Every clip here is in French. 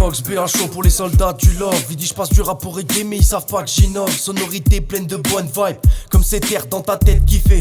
Fox, BHO pour les soldats du love. Vidi, je passe du rap au reggae, mais ils savent pas que j'innove. Sonorité pleine de bonnes vibes, comme cette air dans ta tête qui fait.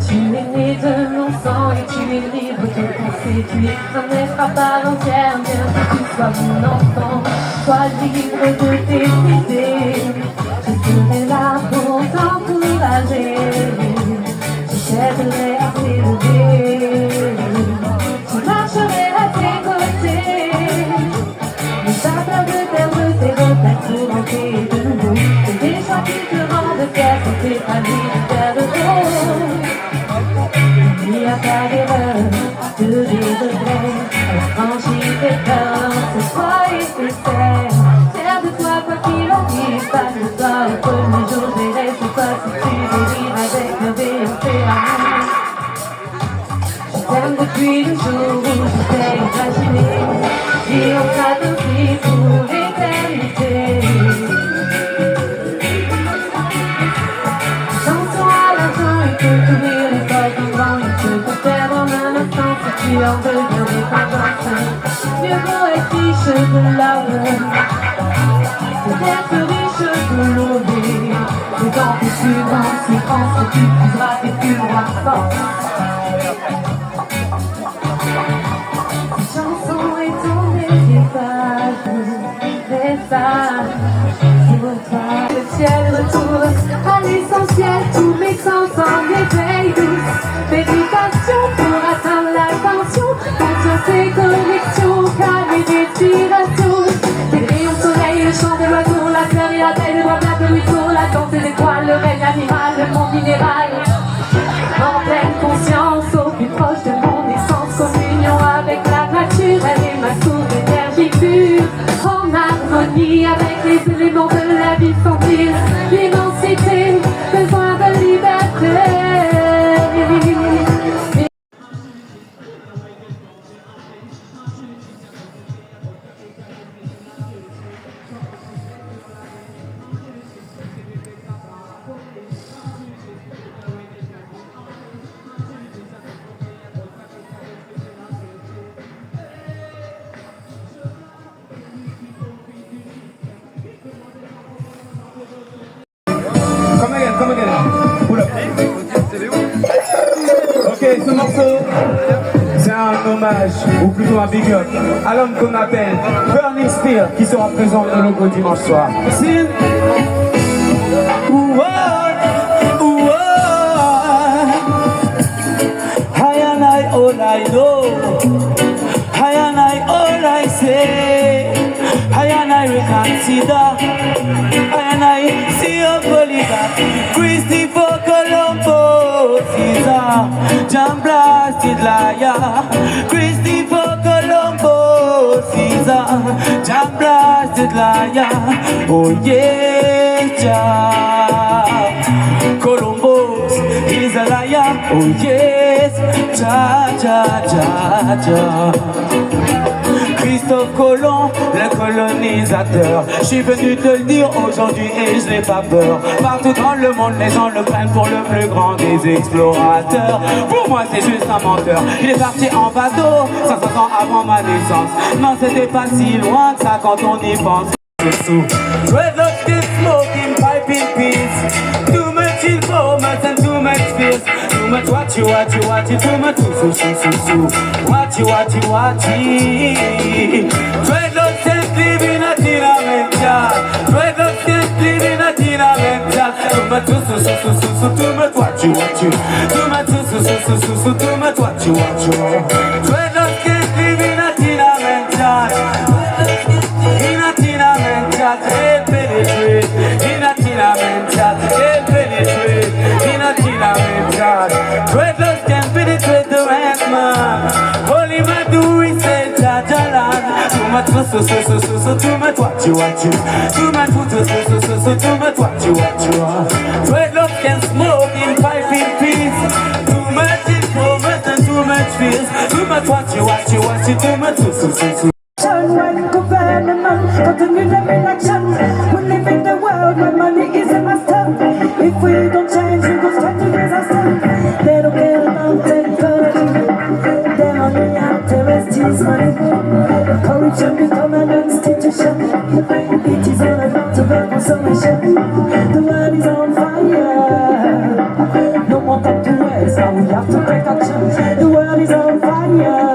Tu es né de mon sang et tu es libre de penser. Tu es un être à part entière, bien que tu sois mon enfant. Sois libre de décider. Je serai là pour t'encourager. Je t'aiderai à t'élever. Je marcherai à tes côtés. Mais t'as peur de perdre tes repères pour entrer de nouveau. C'est des choix qui te rendent fier quand t'es pas libre de faire de haut. Il n'y a pas d'erreur, que des regrets. Franchis tes peurs, c'est toi et c'est faire. Fier de toi quoi qu'il arrive, pas de toi au premier jour. Je verrai sur toi si tu délires avec le BNC amour. Je t'aime depuis le jour où je t'ai imaginé. Et on sera ainsi pour l'éternité. Chanson à la fin, il peut t'ouvrir les portes en grand. Il peut te perdre en un instant si tu en deviens dépendante. Mieux vaut être riche de l'amour que d'être riche de l'oubli. D'autant que tu grandis, si grand, que tu puiseras tes plus grandes forces. Cette chanson est ton message pour toi. Le ciel retourne à l'essentiel, tous mes sens en éveil douce. Méditation pour atteindre l'attention, conscience et connexion, calme et respiration. Les rayons de soleil, le chant des oiseaux, la fleur et la taille, le bois blanc, le ruisseau, la danse des étoiles, le règne animal, le monde minéral. En pleine conscience, au plus proche de mon essence, communion avec la nature, elle est ma source d'énergie pure. En harmonie avec les éléments de la vie, sentir l'immensité, besoin de liberté. Come again. Pull up. Ok, ce morceau, c'est un hommage, ou plutôt un big up, à l'homme qu'on appelle Burning Spear, qui sera présent au logo dimanche soir. Merci. I and I, all I know. I and I, all I say. I and I reconsider. I and I see a polygon. Christopher Colombo, Caesar, John blasted liar. Christopher Colombo, Caesar, John blasted liar. Oh yes, Jah. Colombo is a liar. Oh yes, Jah, Jah, Jah, Jah. Christophe Colomb, le colonisateur. Je suis venu te le dire aujourd'hui et je n'ai pas peur. Partout dans le monde, les gens le prennent pour le plus grand des explorateurs. Pour moi, c'est juste un menteur. Il est parti en bateau, 500 ans avant ma naissance. Non, c'était pas si loin que ça quand on y pense. Red up this smoking pipe in peace. Too much informants and too much fears. Too much much what you, too much so. What you. Dreadlocks can't live in a tina mental. Dreadlocks can't live in a tina mental. Too much so, too much what you. Too much so, too much what you. Dreadlocks can't live in a tina mental. In a tina mental, can't penetrate. In a tina mental, can't penetrate. In a tina mental, dreadlocks can't penetrate the rest man. Only man do is say Jajalan. Too much so, too much what you. Too much so, too much what you. Dreadlocks can smoke in pipe in peace. Too much information and too much fears. Too much what you. Too much so. When government continue them inaction, we live in the world where money is a master. If we don't change, we go straight to disaster. They don't care about technology. Their only interest is money. Corruption become an institution. It is all about over-consumption. The world is on fire. No more time to waste. Now we have to take action. The world is on fire.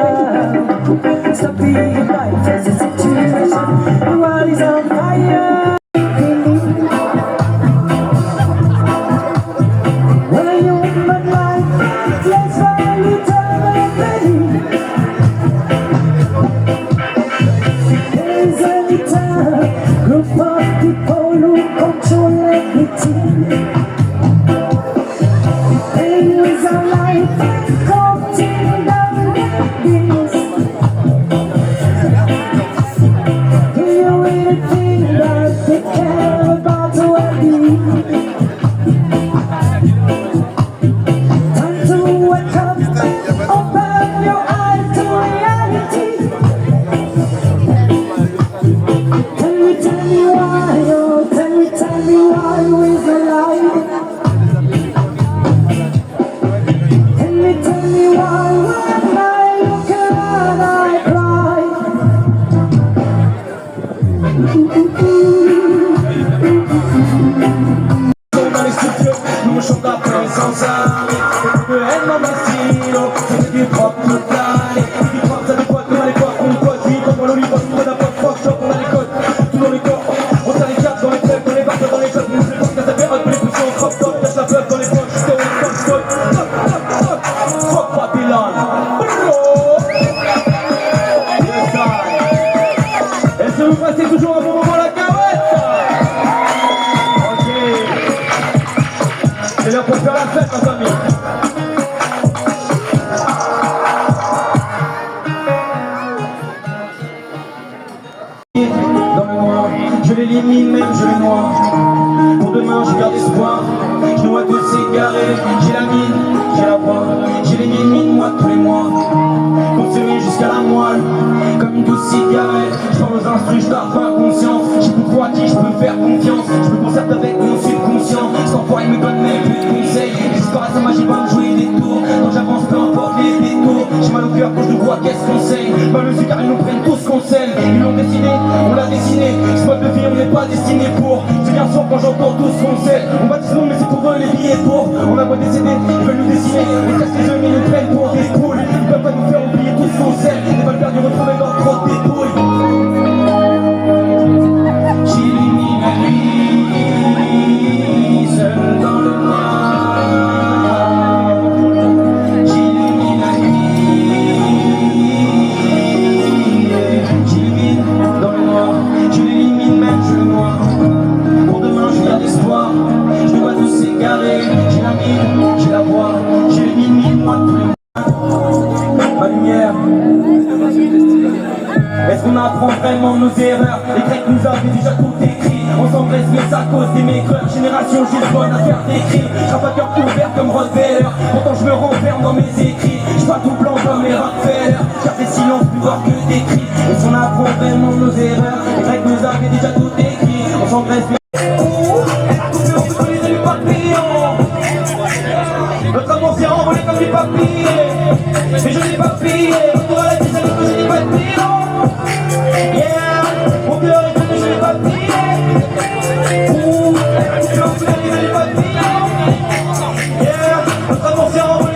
Stop being blind, face the situation. The world is on fire. When a human life, let's finally turn and believe. There is any time, group of people who control everything. They use our life, counting down the bills. Est-ce que vous passez toujours un bon moment la carouette? Ok. C'est l'heure pour faire la fête, mes amis. Dans le noir, je l'élimine même, je le noie. Pour demain, je garde espoir. Je dois tous s'égarer. J'ai la mine, j'ai la voix. J'ai les mine, moi tous les mois. Consumé jusqu'à la moelle, comme une douce cigarette. Je prends aux instrus, je tarde pas conscience. Je peux croire à qui je peux faire confiance. Je me concerte avec mon subconscient. Sans foi, il me donne même plus de conseils. J'espère à sa magie va me jouer des tours. Quand j'avance, peu importe les détours. J'ai mal au cœur quand je le vois, qu'est-ce qu'on sait. Mal aux yeux car ils nous prennent tous conseil. Ils l'ont dessiné, on l'a dessiné. Ce mode de vie, on n'est pas destiné pour. C'est bien sûr quand j'entends tous conseils. On va dire non, mais c'est pour eux les billets pour. On a beau décéder, ils veulent nous dessiner. Ils cassent les yeux, mais ils nous prennent pour des poules. Ils peuvent pas nous faire oublier tous ce qu'on sait. Les balles perdues retrouvées dans trop de dépouilles. J'illumine la nuit, seul dans le noir. J'illumine la nuit, j'illumine dans le noir. Je l'élimine même, je le noie. Pour demain, je garde espoir. Je dois tous s'égarer. J'ai la mine, j'ai la voix. Je l'élimine, moi, tous les mois. Ma lumière. Est-ce qu'on apprend vraiment nos erreurs? Les Grecs nous avaient déjà tout écrit. On s'embrasse mais à cause des maigreurs. Génération juste bonne à faire des cris. J'ai pas cœur ouvert comme Rottweiler. Pourtant je me renferme dans mes écrits. Je pas tout blanc comme les Rockefeller. J'ai des silences plus forts que des cris. Est-ce qu'on apprend vraiment nos erreurs? Les Grecs nous avaient déjà tout écrit. On s'embrasse mais notre amour s'est envolé comme du papier. Mais je n'ai pas pillé. Retour à la vie, c'est que je n'ai pas pillé. Yeah, mon cœur est plein, mais je n'ai pas pillé. Ouh, mon cœur est plein, mais je n'ai pas pillé. Yeah, notre amour s'est envolé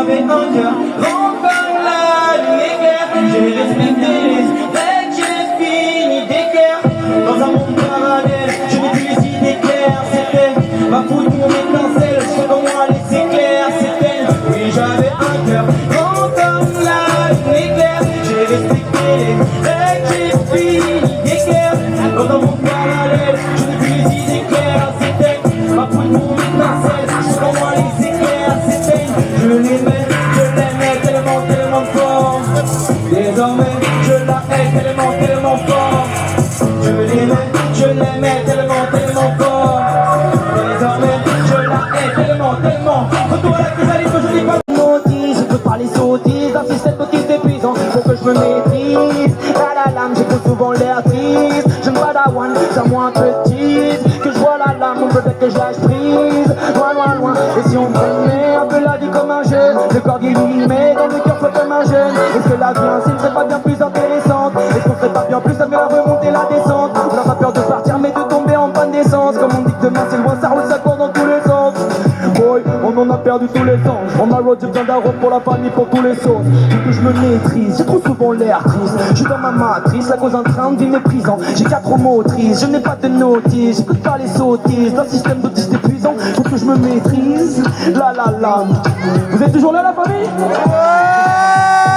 j'avais un cœur grand comme la lune éclair. J'ai respecté les règles, j'ai fini d'équerre. Dans un monde parallèle, je n'ai plus les idées claires. C'était ma faute, mon étincelle, je sais comment les éclairs s'éteignent. Oui, j'avais un cœur grand comme la lune éclair. J'ai respecté les règles, j'ai fini d'équerre. Dans un monde parallèle, je n'ai plus les idées claires s'éteignent. Ma faute, mon étincelle, je sais comment les éclairs s'éteignent. Je l'aimais tellement, tellement fort. Désormais, je la hais tellement, tellement fort. Je l'aimais tellement, tellement fort. Désormais, je la hais tellement, tellement. Retour à la chrysalide que je n'ai pas maudit. Je peux pas les sottises, un système d'autisme épuisant. Faut que je me maîtrise. La lame, j'écoute souvent l'air triste. Je me padawan, ça moi petite. Que je vois la lame, peut-être que je lâche prise. Loin, loin, loin. Et si on prenait un peu la vie comme un jeu, le corps guérit, mais dans le cœur flotte comme un jeune. Est-ce que la vie ainsi ne serait pas bien plus intéressante? Est-ce qu'on serait pas bien plus à mieux la remonter la descente? On n'a pas peur de partir mais de tomber en panne d'essence. Comme on dit que demain c'est loin, ça roule, ça court dans tous les sens. Boy, on en a perdu tous les sens. On a road, j'ai besoin d'un road pour la famille, pour tous les sauces. Faut que je me maîtrise, j'ai trop souvent l'air triste. Je suis dans ma matrice, à cause d'un train de vie méprisant. J'ai 4 motrices, je n'ai pas de notice. J'écoute pas les sottises d'un système d'autisme épuisant. Faut que je me maîtrise, la. Vous êtes toujours là la famille?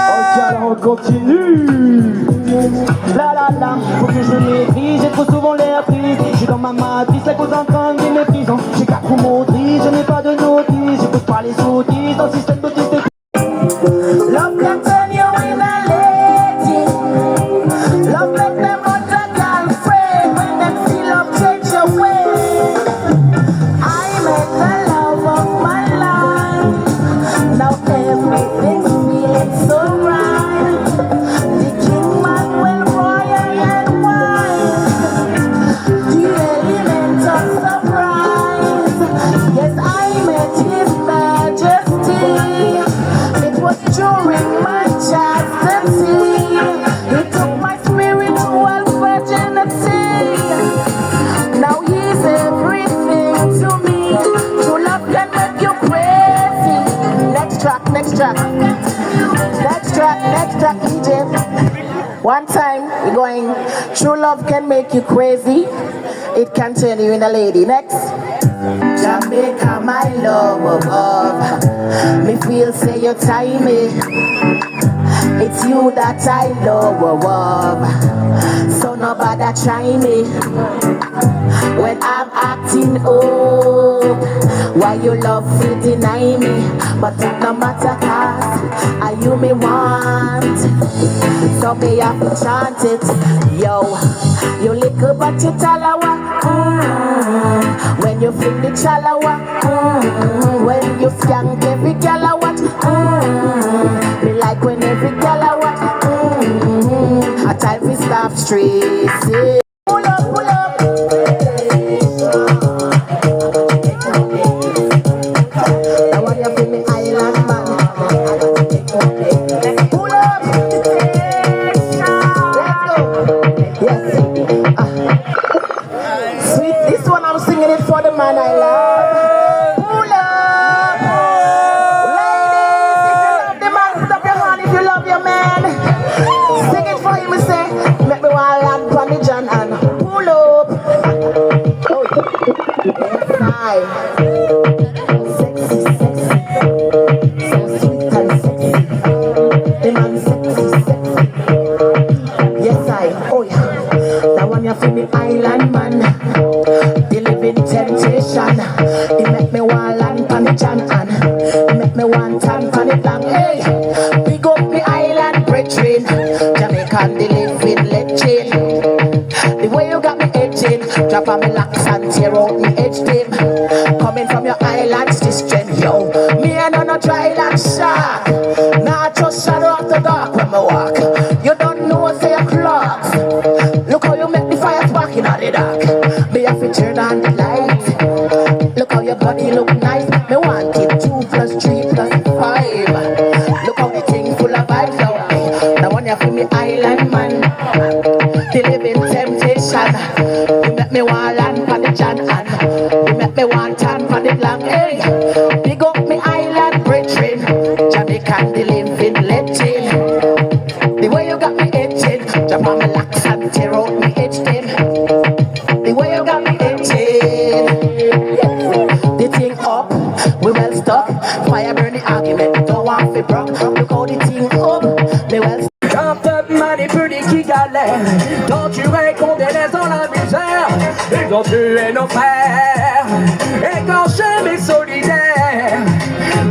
Ok, alors on continue. La, faut que je me maîtrise, j'ai trop souvent l'air triste. Je suis dans ma matrice, à cause d'un train de vie méprisant. J'ai 4 motrices, je n'ai pas de notice. J'écoute pas les sottises d'un système d'autisme épuisant. Love can turn you in a lady. Love make them want a girlfriend when them see love change your way. I met the love of my life. Now everything's feeling so right. The king Manuel royal and wise. The element of surprise. Yes, I met his majesty. It was during my chastity. He took my spiritual virginity. Now he's everything to me. True love can make you crazy. Next track, DJ. One time we're going. True love can make you crazy. It can turn you in a lady. Next. Jamaica, my love. Me feel say you tie me. It's you that I love. So nobody try me. When I'm acting old, why you love to deny me? But that no matter cause are you me want? So me have to chant it. Yo, you little but you talawa. When you feel the chalawa. When you skank every galawa. Me like when every galawa. A time we stop streets. Yeah. Pull up. Now when you feel me island man. Pull up. Let's go. Yes. Sweet, this one I'm singing it for the man I love. Pull up. Ladies, if you love the man, put up your hand if you love your man. Sing it for him and say, make me want land from the John and pull up. Oh, yes, I. Sexy. So sweet and sexy. The man sexy. Yes, I. Oh, yeah. Now when you feel me island man, the living temptation. It make me want land from the John and it make me want tan from the blank. Hey, big up me island brethren. Jamaican the living legend. The way you got me edging, drop on me locks and tear out me edge them. Coming from your islands, this strength, yo. Me and on a dry land shark. Nah, just shadow after dark when me walk. You don't know say your clocks. Look how you make the fire spark in the dark. Me have to turn on the light. Look how your body look nice. Me want it 2 + 3 + 5. Look how the thing full of vibes out. Now when you feel me island man, the living temptation. You make me want land for the John and you make me want tan for the blank. Hey, big up me we well stuck. Fire burn the argument, don't want to broke. Look how the team up, they well stuck. Un peuple manipulé qui galère, torturé qu'on délaisse dans la misère. Ils ont tué nos frères, écorchés mais solidaires.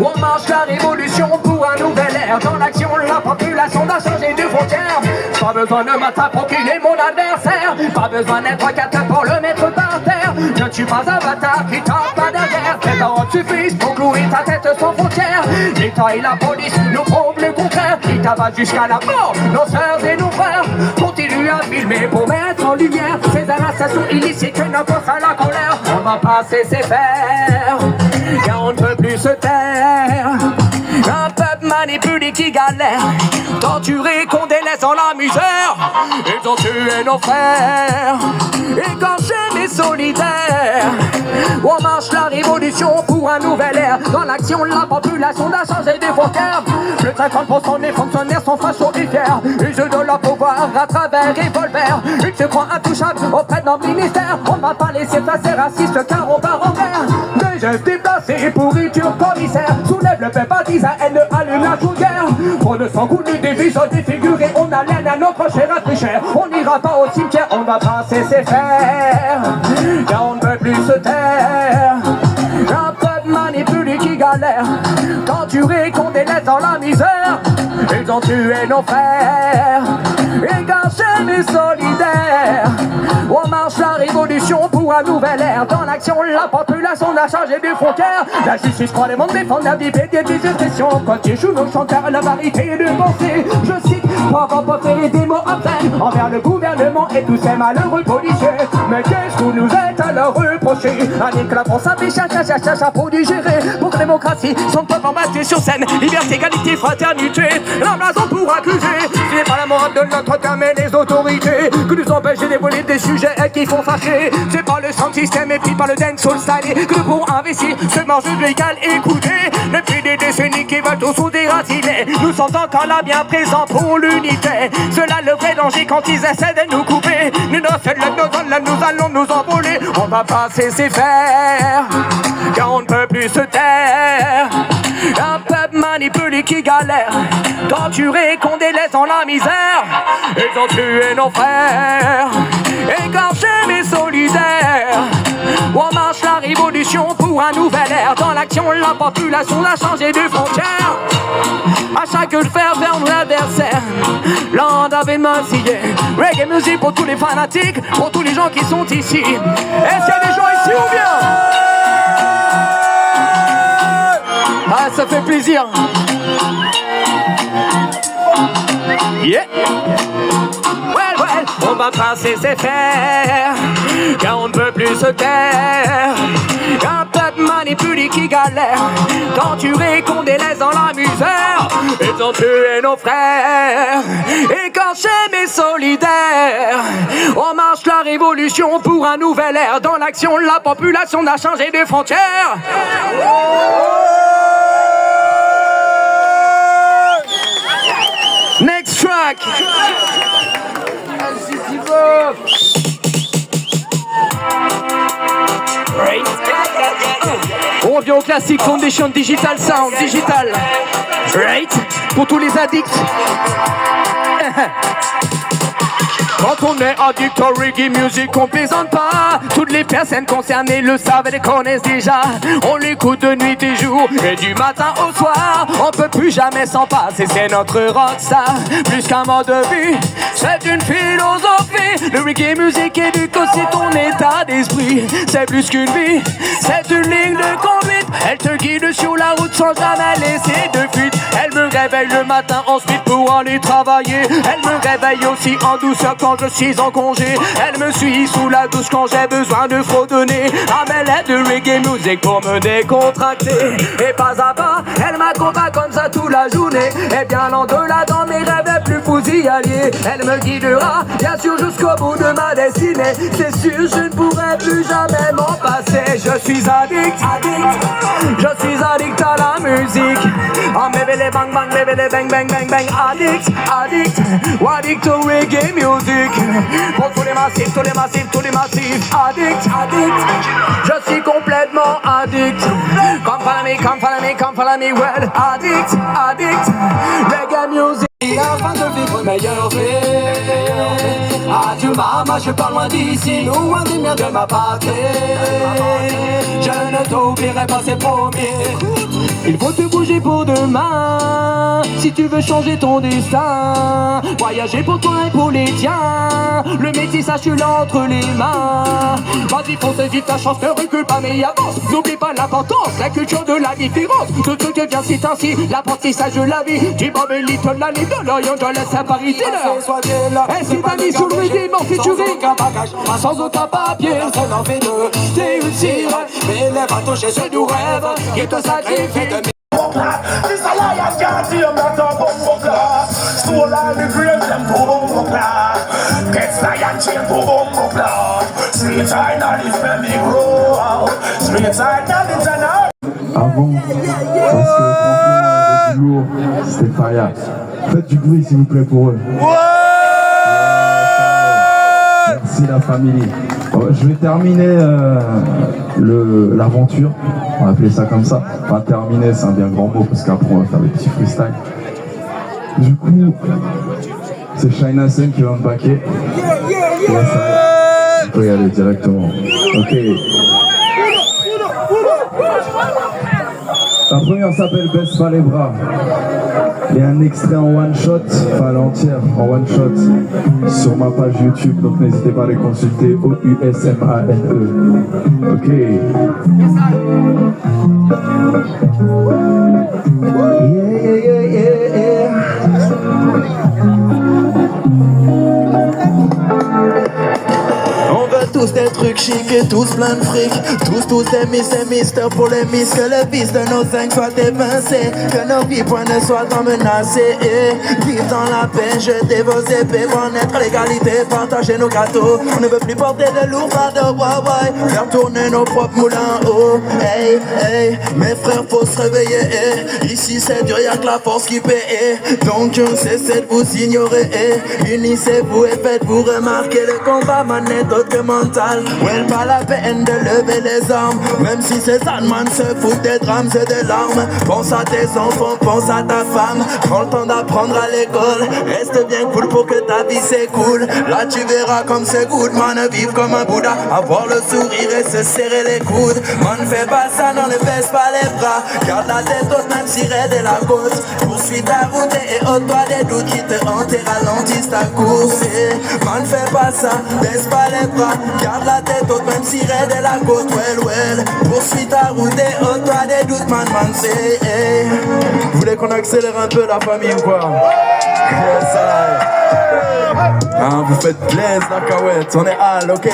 On marche la révolution pour un nouvel ère. Dans l'action, la population doit changer de frontière. Pas besoin de matin pour qu'il est mon adversaire. Pas besoin d'être quatre pour le mettre par terre. Je ne suis pas un bâtard qui tape pas derrière. Tes paroles suffisent pour clouer ta tête sans frontière. L'État et la police nous prouvent le contraire. Ils t'abattent jusqu'à la mort, nos sœurs et nos frères. Continue à filmer pour mettre en lumière ces arrestations illicites que nous poussent à la colère. On va pas cesser faire, car on ne peut plus se taire. Un peuple manipulé qui galère, torturé qu'on délaisse dans la misère. Ils ont tué nos frères, écorchés mais solidaires. On marche la révolution pour un nouvel ère. Dans l'action, la population a changé des frontières. Plus de 50% des fonctionnaires sont fachos et fiers. Ils de leur pouvoir à travers revolver. Ils se croient intouchables auprès de notre ministère. On ne va pas laisser passer raciste car on part en guerre. Des gestes déplacés, pourriture commissaire. Soulève le peuple, baptise à haine, allume la chaudière. Pour de sang coulé, des visages défigurés. On a l'aine à notre chair à très cher. On n'ira pas au cimetière, on va pas cesser faire, car on ne peut plus se taire. Un peuple manipulé qui galère, torturé qu'on délaisse dans la misère. Ils ont tué nos frères, écorchés mais solidaires. On marche la révolution pour un nouvel ère. Dans l'action, la population a changé de frontières. La justice croit les mondes défendre la liberté des expressions. Quand échouent nos chanteurs, la vérité de penser. Je cite, pour avoir fait des mots obscènes envers le gouvernement et tous ces malheureux policiers. Mais qu'est-ce que nous êtes à leur reprocher? Un éclat pour s'appeler chacha pour digérer. Pour que la démocratie, son peuple embatté sur scène. Liberté, égalité, fraternité, la blason pour accuser. Ce n'est pas la morale de notre terme mais les autorités que nous empêchent de dévoiler des sujets qui font fâcher. C'est pas le sound système et puis pas le dance soul style que pour investir ce marge légal écouté. Depuis des décennies qui veulent tous nous déraciner, nous sommes encore là bien présents pour l'unité. Cela le vrai danger quand ils essaient de nous couper. Nous nous allons nous envoler. On va pas cesser faire, car on ne peut plus se taire. Un peuple manipulé qui galère, torturé qu'on délaisse dans la misère. Ils ont tué nos frères, écorchés mais solidaires. On marche la révolution pour un nouvel ère. Dans l'action, la population a changé de frontière. À chaque fer vers l'adversaire, l'on avait massillé. Reggae music pour tous les fanatiques, pour tous les gens qui sont ici. Est-ce qu'il y a des gens ici ou bien? Ah, ça fait plaisir. Yeah. Well, on va pas cesser faire, car on ne peut plus se taire. Un peuple manipulé qui galère, torturé qu'on délaisse dans la misère. Ils ont tué nos frères, écorchés mais solidaires. On marche la révolution pour un nouvel ère. Dans l'action, la population a changé de frontières. Next track. On revient au classique Foundation Digital Sound Digital. Right. Pour tous les addicts. Quand on est addict au reggae music, on plaisante pas. Toutes les personnes concernées le savent et les connaissent déjà. On l'écoute de nuit et jour et du matin au soir. On peut plus jamais s'en passer, c'est notre rockstar. Plus qu'un mode de vie, c'est une philosophie. Le reggae music éduque aussi ton état d'esprit. C'est plus qu'une vie, c'est une ligne de conduite. Elle te guide sur la route sans jamais laisser de fuite. Elle me réveille le matin ensuite pour aller travailler. Elle me réveille aussi en douceur quand je suis en congé. Elle me suit sous la douche quand j'ai besoin de fredonner. Ah mais elle de reggae music pour me décontracter. Et pas à pas, elle m'accompagne comme ça toute la journée. Et bien l'au-delà dans mes rêves les plus fusillaliers. Elle me guidera bien sûr jusqu'au bout de ma destinée. C'est sûr je ne pourrai plus jamais m'en passer. Je suis addict, je suis addict à la musique. musique. Ah, baby les bang bang, baby les bang bang bang bang. Addict, addict, addict au reggae music. Pour tous les massifs, tous les massifs, tous les massifs. Addict, addict, je suis complètement addict. Come follow me, come follow me, come follow me, well. Addict, addict, reggae music. Afin de vivre une meilleure vie. Adieu maman, je pars loin d'ici, loin des miens de ma patrie. Je ne t'oublierai pas, c'est promis. Il faut te bouger pour demain, si tu veux changer ton destin. Voyager pour toi et pour les tiens, le métissage tu l'as entre les mains. Vas-y fonce, vive ta chance, ne recule pas mais avance. N'oublie pas l'importance, la culture de la différence. De ce que vient c'est ainsi, l'apprentissage de la vie. Du Bob et Little, la Little, je laisse à Paris Taylor. Et si t'as mis sur le rythme en featuring, sans aucun papier, personne n'en fait deux. T'es une cire, mais lève à toucher ce doux rêve qui te sacrifie. This a lion can't see him not a bumbo class. Soul all the grave them to bumbo class. Get lion chain to bumbo class. Street side now this baby grow out. Street side now this and out. Avant, parce que franchement, avec du lourd, c'était Faya. Faites du bruit s'il vous plaît pour eux. Merci la famille. Je vais terminer l'aventure, on va appeler ça comme ça. Enfin terminer c'est un bien grand mot parce qu'après on va faire des petits freestyles. Du coup, c'est China Sen qui va me baquer. On peut y aller directement. Ok. La première s'appelle Baisse pas les bras. Il y a un extrait en one shot, enfin l'entière en one shot sur ma page YouTube, donc n'hésitez pas à les consulter. OUSMANE. Ok. Yeah. On veut tous des trucs chics et tous plein de fric. Tous des mystères pour les miss. Que le vice de nos cinq soit évincé. Que nos vies point ne soient menacées. Vive dans la paix, jetez vos épées. Connaître l'égalité, partager nos gâteaux. On ne veut plus porter de lourds fardeaux. Faire tourner nos propres moulins haut. Hey, mes frères faut se réveiller. Ici c'est dur, y'a que la force qui paie. Donc cessez de vous ignorer. Unissez-vous et faites-vous remarquer. Le combat mané d'autres que mental. Ouais, pas la peine de lever les armes. Même si ces Allemands se foutent des drames et des larmes. Pense à tes enfants, pense à ta femme. Prends le temps d'apprendre à l'école. Reste bien cool pour que ta vie s'écoule. Là tu verras comme c'est good, man. Vivre comme un Bouddha. Avoir le sourire et se serrer les coudes. Man, fais pas ça, non, ne baisse pas les bras. Garde la tête haute, même si raide est la côte. Poursuis ta route et ôte-toi des doutes qui te hantent et ralentissent ta course. Man, fais pas ça, baisse pas les bras. Garde la tête haute, même si raide est la côte. Well. Poursuis ta route et ôte-toi des doutes, man, c'est. Vous voulez qu'on accélère un peu la famille ou quoi? Yes, vous faites plaisir, la cahouette, on est hal, ok.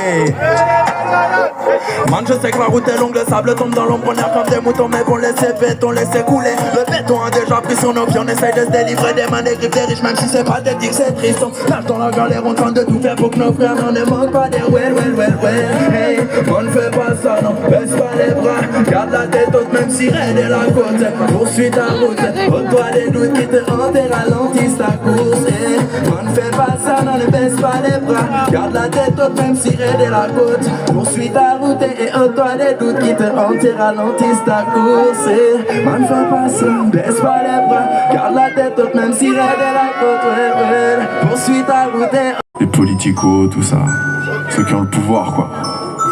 Man, je sais que la route est longue, le sable tombe dans l'ombre, on est comme des moutons, mais bon, laissez béton, laissez couler. Le béton a déjà pris son eau, puis on essaye de se délivrer des mains des griffes des riches, même si c'est pas des dicks, c'est triste. On lâche dans la galère, on tente de tout faire pour que nos frères n'en demandent pas des well. Hey, on ne fait pas ça, non, baisse pas les bras. Garde la tête haute, même si raide est la côte. Poursuis ta route, ôte-toi des doutes qui te hantent et ralentissent ta course. Hey, on ne fait pas ça, non, ne baisse pas les bras. Garde la tête haute, même si raide est la côte. Poursuis ta route et ôte-toi des doutes qui te hantent et ralentissent ta course. Hey, on ne fait pas ça, baisse pas les bras. Garde la tête haute, même si raide est la côte. Ouais. Poursuis ta route et... Les politicos, tout ça. Ceux qui ont le pouvoir, quoi.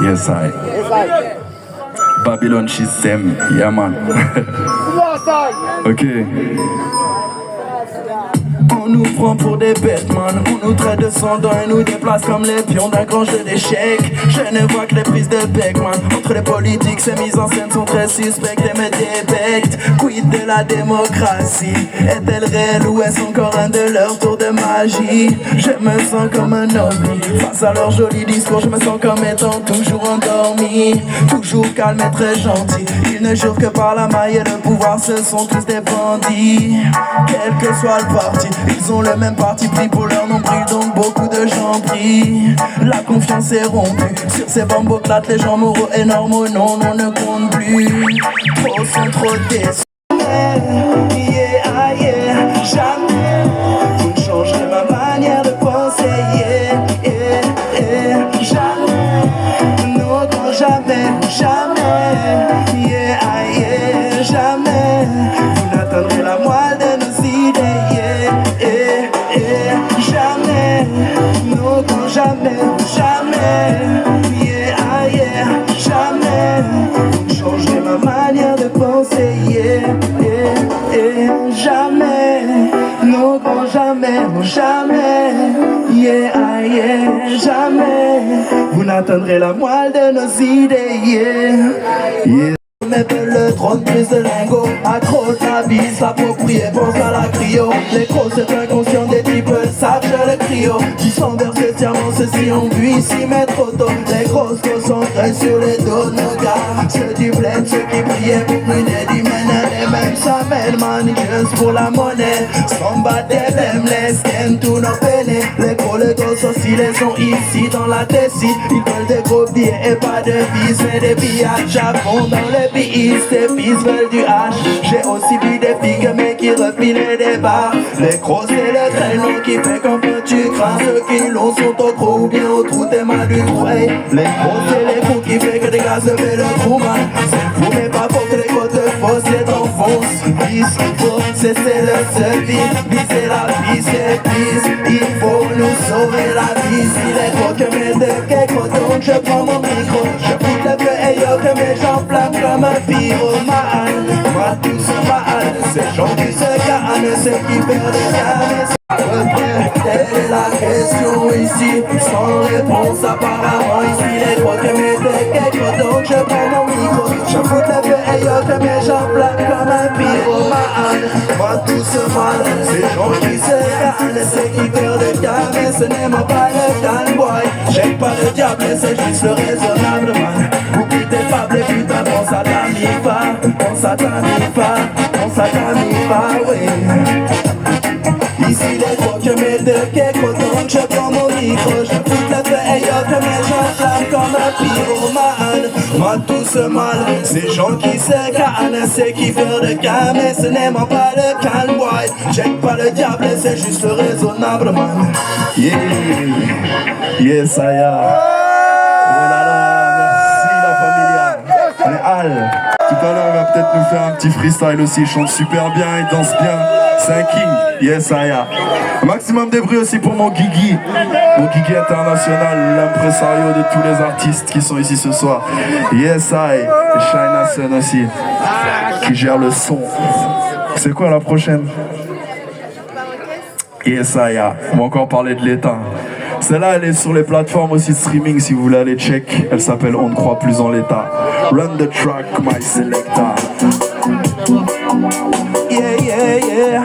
Yes, I. Babylon system, yeah man. Ok. On nous prend pour des bêtes, man. On nous traite de sans-dents et nous déplace comme les pions d'un grand jeu d'échecs. Je ne vois que les prises de bec, man. Entre les politiques, ces mises en scène sont très suspectes et me débectent. Quid de la démocratie? Est-elle réelle ou est-ce encore un de leurs tours de magie? Je me sens comme un homme. Face à leurs jolis discours, je me sens comme étant toujours endormi. Toujours calme et très gentil. Ils ne jurent que par la maille et le pouvoir, ce sont tous des bandits. Quel que soit le parti, ils ont le même parti pris pour leur nombril, donc beaucoup de gens prient. La confiance est rompue. Sur ces bamboclates, les gens moraux et normaux, non, on ne compte plus. Trop sont trop déçus. jamais vous n'atteindrez la moelle de nos idées. Jamais, non, non, jamais, jamais, jamais vous changerez ma manière de penser. Jamais, non, non, jamais, non, jamais, jamais vous n'atteindrez la moelle de nos idées. Mais le trône plus de lingots, accro ta bise, approprié, pense à la cryo. Les gros c'est inconscient des types, savent je le cryo. Qui sont versés serment, ceux-ci ont vu ici mettre au dos. Les grosses concentrées sur les dos de nos gars. Ceux du bled, ceux qui priaient pour brûler du ménel. Et même ça mène managers pour la monnaie. Some bad them, les scams, tous nos pénés. Les gros aussi les ont ici dans la Tessie. Ils veulent des gros billets et pas de vis, mais des pillages à fond dans les pays. Ces fils veulent du H. J'ai aussi vu des filles mais qui refilaient des bars. Les gros c'est le traîneau qui fait qu'un peu tu crains. Ceux qui l'ont sont au gros ou bien au trou des mains du trou. Les gros c'est les coups qui fait que des gars se fait le trou man. C'est fou mais pas pour que les côtes fausses les t'enfoncent. Bis, faut cesser le seul vide. Viser la vie c'est bis. Il faut nous sauver la vie. Si les gros que mes deux quelque donc je prends mon micro. Je fous le feu et yo que mes gens flamment comme un pyromane. Moi tout ce mal, ces gens qui se gagnent, ceux qui perdent jamais. Telle est la question ici, sans réponse apparemment ici. Les gros que mes deux quelque donc je prends mon micro. Je fous le feu et yo que mes gens flamment comme un pyromane. Moi tout ce mal, ces gens qui se gagnent, ceux qui perdent jamais. Ce n'est moi pas le calme boy. J'aime pas le diable, c'est juste le raisonnable man. Oublie tes fables et putain, pense à ta mi-fa, pense à ta mi-fa, pense à ta mi-fa, oui. Ici les gros que mes deux quelque donc je prends mon micro. Je fous le feu et yo que mes gens flamment comme un pyromane. Moi tout ce mal, ces gens qui se canent, c'est qui font de gamme. Mais ce n'est moi pas le calme boy. Check pas le diable, c'est juste le raisonnable man. Yeah, yes I am. Tout à l'heure, il va peut-être nous faire un petit freestyle aussi. Il chante super bien, il danse bien. C'est un king. Yes, Aya. Un maximum de bruit aussi pour mon Guigui. Mon Guigui international, l'impresario de tous les artistes qui sont ici ce soir. Yes, I. Et Shina Sun aussi, qui gère le son. C'est quoi la prochaine? Yes, Aya. On va encore parler de l'État. Celle-là, elle est sur les plateformes aussi de streaming si vous voulez aller check. Elle s'appelle On ne croit plus en l'État. Run the track, my selector. Yeah, yeah, yeah.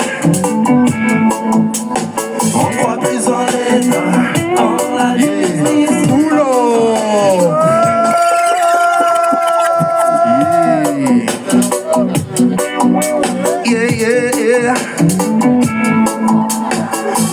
On ne croit plus en l'État, en la justice. Boulot. Yeah, yeah, yeah.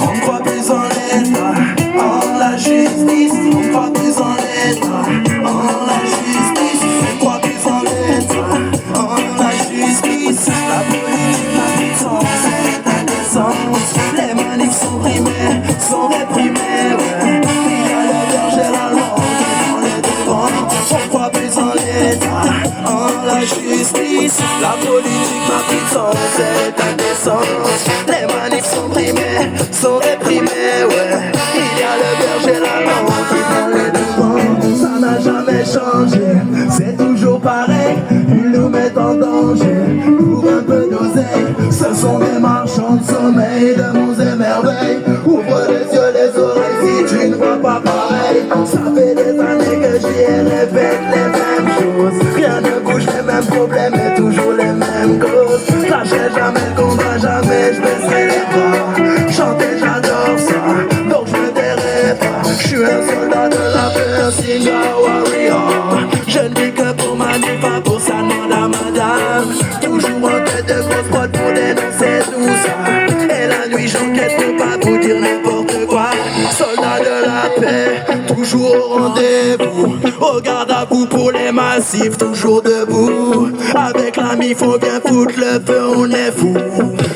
On ne croit plus en l'État, en la justice. On ne croit plus en l'État, en la justice. On ne croit plus en l'État, en la justice. La politique, la puissance, l'indécence. Les manifs sont brimés, sont réprimés, ouais. Il y a le berger, la langue dans les devants. On ne croit plus en l'État, en la justice. La politique, la puissance, l'indécence. Les manifs sont brimés, sont réprimés, ouais. Il y a le berger, la langue dans les devants. Ça n'a jamais changé, c'est toujours pareil. Ils nous mettent en danger pour un peu d'oseille. Ce sont des marchands de sommeil, de monts et merveilles. Ouvre les yeux, les oreilles si tu ne vois pas pareil. Ça fait des années que j'y ai répète les mêmes choses. Rien ne bouge, les mêmes problèmes et toujours les mêmes causes. Lâcherai jamais le combat, jamais je baisserai les bras. Chanter j'adore ça, donc je me tairai pas. Je suis un soldat de la paix, un single warrior. Je ne vis que pour ma vie, pas pour ça, demande à madame. Toujours en tête de grosse prod pour dénoncer tout ça. Et la nuit j'enquête pour pas vous dire n'importe quoi. Soldat de la paix, toujours au rendez-vous. Au garde à vous pour les massifs, toujours debout. Avec l'ami faut bien foutre le feu, on est fou.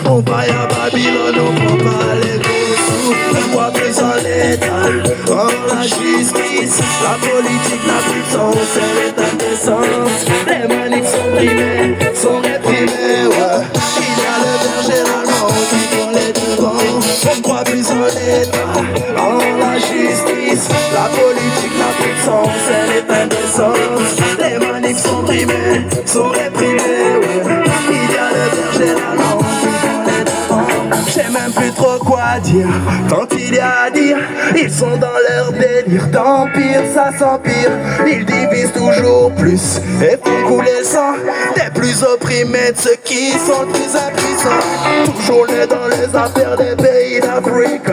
On vaille à Babylone, on prend pas les gros sous. On voit plus en l'État, en la justice. La politique, la puissance, c'est l'État d'essence. Les manifs sont brimés, sont réprimés. d'impuissance, elle est indécente. Les manifs sont brimés, sont réprimés, ouais. Il y a le berger, la langue qui prend les devants. Je sais même plus trop quoi dire, tant il y a à dire. Ils sont dans leur délire, tant pire, ça s'empire. Ils divisent toujours plus et font couler le sang des plus opprimés, de ceux qui sont le plus impuissants. Toujours les dans les affaires des pays d'Afrique,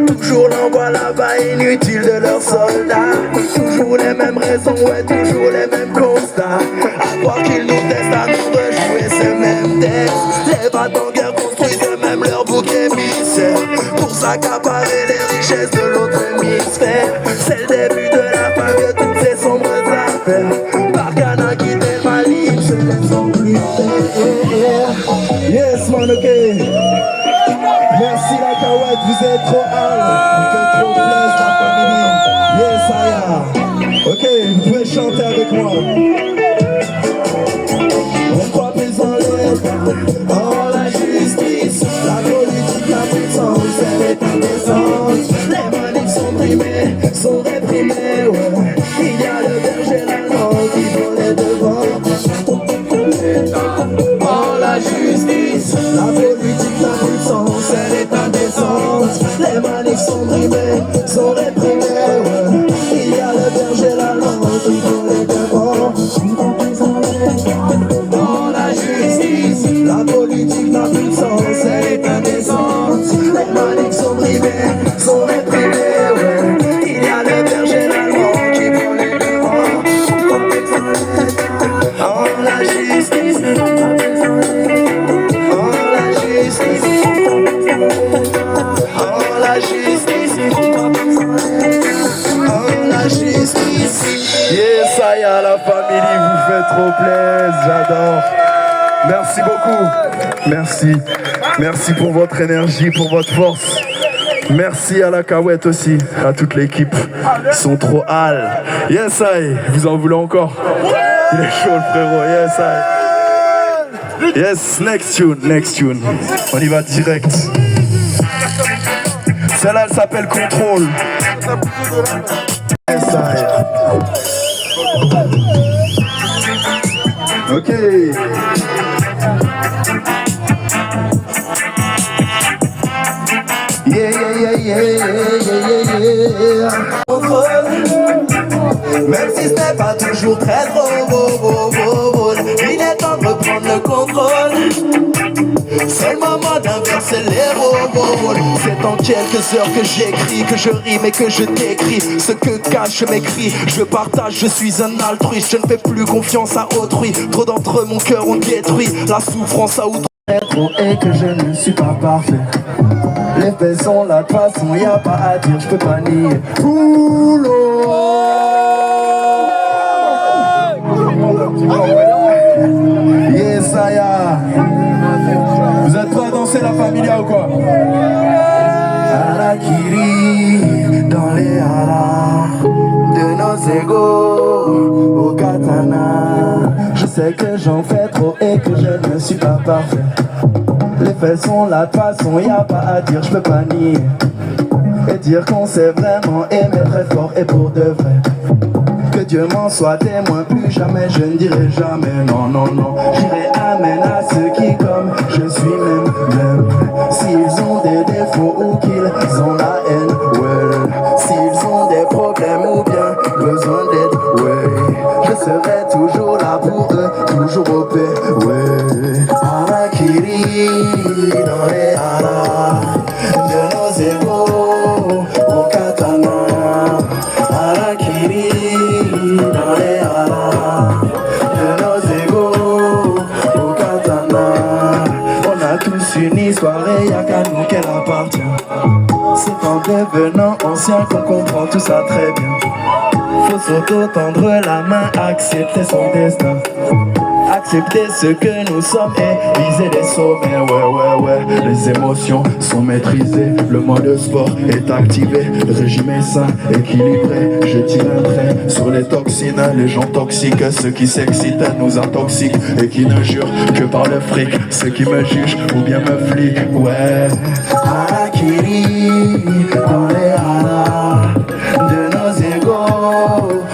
toujours l'envoi là-bas inutile de leurs soldats. Toujours les mêmes raisons, ouais, toujours les mêmes constats. À croire qu'ils nous testent à nous rejouer ces mêmes textes. Les bateaux en guerre construisent eux-mêmes leur bouc émissaire pour s'accaparer les richesses de l'autre hémisphère. C'est le début de la fin de toutes ces sombres affaires. Barkhane a quitté le Mali, se laissant plus faire. Yes man, ok. Merci la Kawet, vous êtes trop hard. Vous faites trop plaisir la famille. Yes Aya. Ok, vous pouvez chanter avec moi. On croit plus en l'État, en la justice, la politique, la puissance, elle est indécente. Les manifs sont brimés, sont réprimés, ouais. Il y a le berger, la langue qui prend les devants. En la justice, La politique, la puissance, elle est indécente. Les manifs sont brimés, sont réprimés, ouais. Il y a le berger, la langue qui prend les devants. en la justice, La politique, la puissance, elle est indécente. Les manifs sont brimés, sont réprimés, ouais. Il y a le berger, la langue qui prend les devants. En la justice, en la justice, en la justice, en la justice. Yes Aya, la famille, vous faites trop plaisir, j'adore. Merci beaucoup. Merci. Merci pour votre énergie, pour votre force. Merci à la Kawet aussi, à toute l'équipe. Ils sont trop hal. Yes I, vous en voulez encore? Il est chaud le frérot, yes I. Yes, next tune. On y va direct. Celle-là, elle s'appelle Contrôle. Yes I. Ok. Même si ce n'est pas toujours très drôle, il est temps de reprendre le contrôle. C'est le moment d'inverser les rôles. C'est en quelques heures que j'écris, que je rime et que je décris ce que cache mes cris. Je partage, je suis un altruiste. Je ne fais plus confiance à autrui. Trop d'entre eux, mon cœur ont détruit. La souffrance a outré trop et que je ne suis pas parfait. Les faits sont là, de toute façon, y a pas à dire, je peux pas nier. Yes Aya. Vous êtes prêts à danser la familia ou quoi? Harakiri dans les haras de nos égaux au katana. Je sais que j'en fais trop et que je ne suis pas parfait. Les faits sont là, de toute façon, y a pas à dire, je peux pas nier. Et dire qu'on s'est vraiment aimé très fort et pour de vrai. Que Dieu m'en soit témoin, plus jamais je ne dirai jamais non, non, non. J'irai amen à ceux qui comme je suis même. S'ils ont des défauts ou qu'ils ont la haine, ouais. S'ils ont des problèmes ou bien besoin d'aide, ouais. Je serai toujours là pour eux, toujours au paix, ouais. Harakiri dans les haras de nos égaux au katana. Harakiri dans les haras de nos égaux au katana. On a tous une histoire et y'a qu'à nous qu'elle appartient. C'est en devenant ancien qu'on comprend tout ça très bien. Faut s'auto-tendre la main, accepter son destin. Accepter ce que nous sommes et viser les sommets, ouais. Les émotions sont maîtrisées, le mode sport est activé. Le régime est sain, équilibré, je tire un trait sur les toxines. Les gens toxiques, ceux qui s'excitent, nous intoxiquent et qui ne jurent que par le fric. Ceux qui me jugent ou bien me fliquent, ouais. Harakiri dans les haras de nos égaux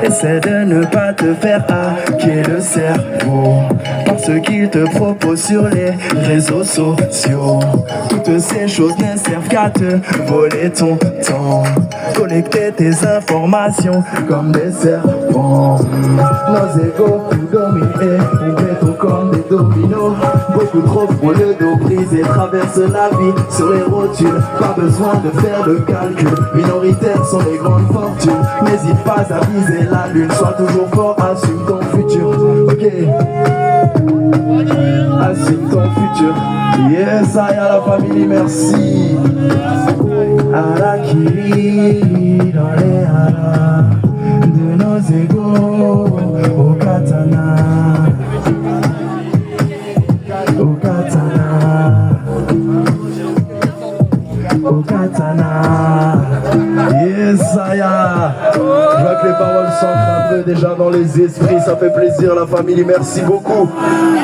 Essaie de ne pas te faire hacker le cerveau par ce qu'ils te proposent sur les réseaux sociaux. Toutes ces choses ne servent qu'à te voler ton temps, collecter tes informations comme des serpents. Nos égos tout dominés, on béton comme des dominos. Beaucoup trop pour le dos brisé, traversent la vie sur les rotules. Pas besoin de faire le calcul, minoritaires sont les grandes fortunes. N'hésite pas à viser la lune, sois toujours fort, assume ton futur. Ok, assume ton futur. Yes, I à la famille, merci. Harakiri dans les haras de nos égos au katana. Au katana, au katana. Yes, Saya. Je vois que les paroles s'ancrent un peu déjà dans les esprits. Ça fait plaisir, la famille. Merci beaucoup.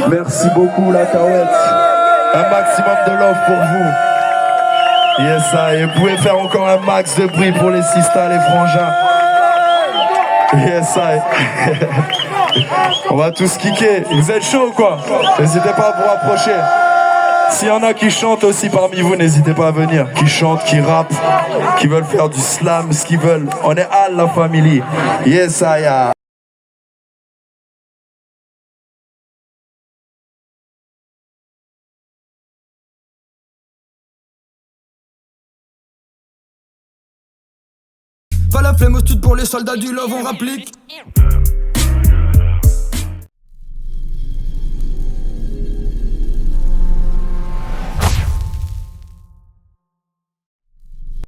Merci beaucoup, la Cahouette. Un maximum de love pour vous. Yes, Saya. Et vous pouvez faire encore un max de bruit pour les sistas, les frangins. Yes, Saya. On va tous kicker. Vous êtes chaud ou quoi? N'hésitez pas à vous rapprocher. S'il y en a qui chantent aussi parmi vous, n'hésitez pas à venir. Qui chantent, qui rappent, qui veulent faire du slam, ce qu'ils veulent. On est à la famille. Yes, I. Pas la flemme au stud pour les soldats du love, on rapplique.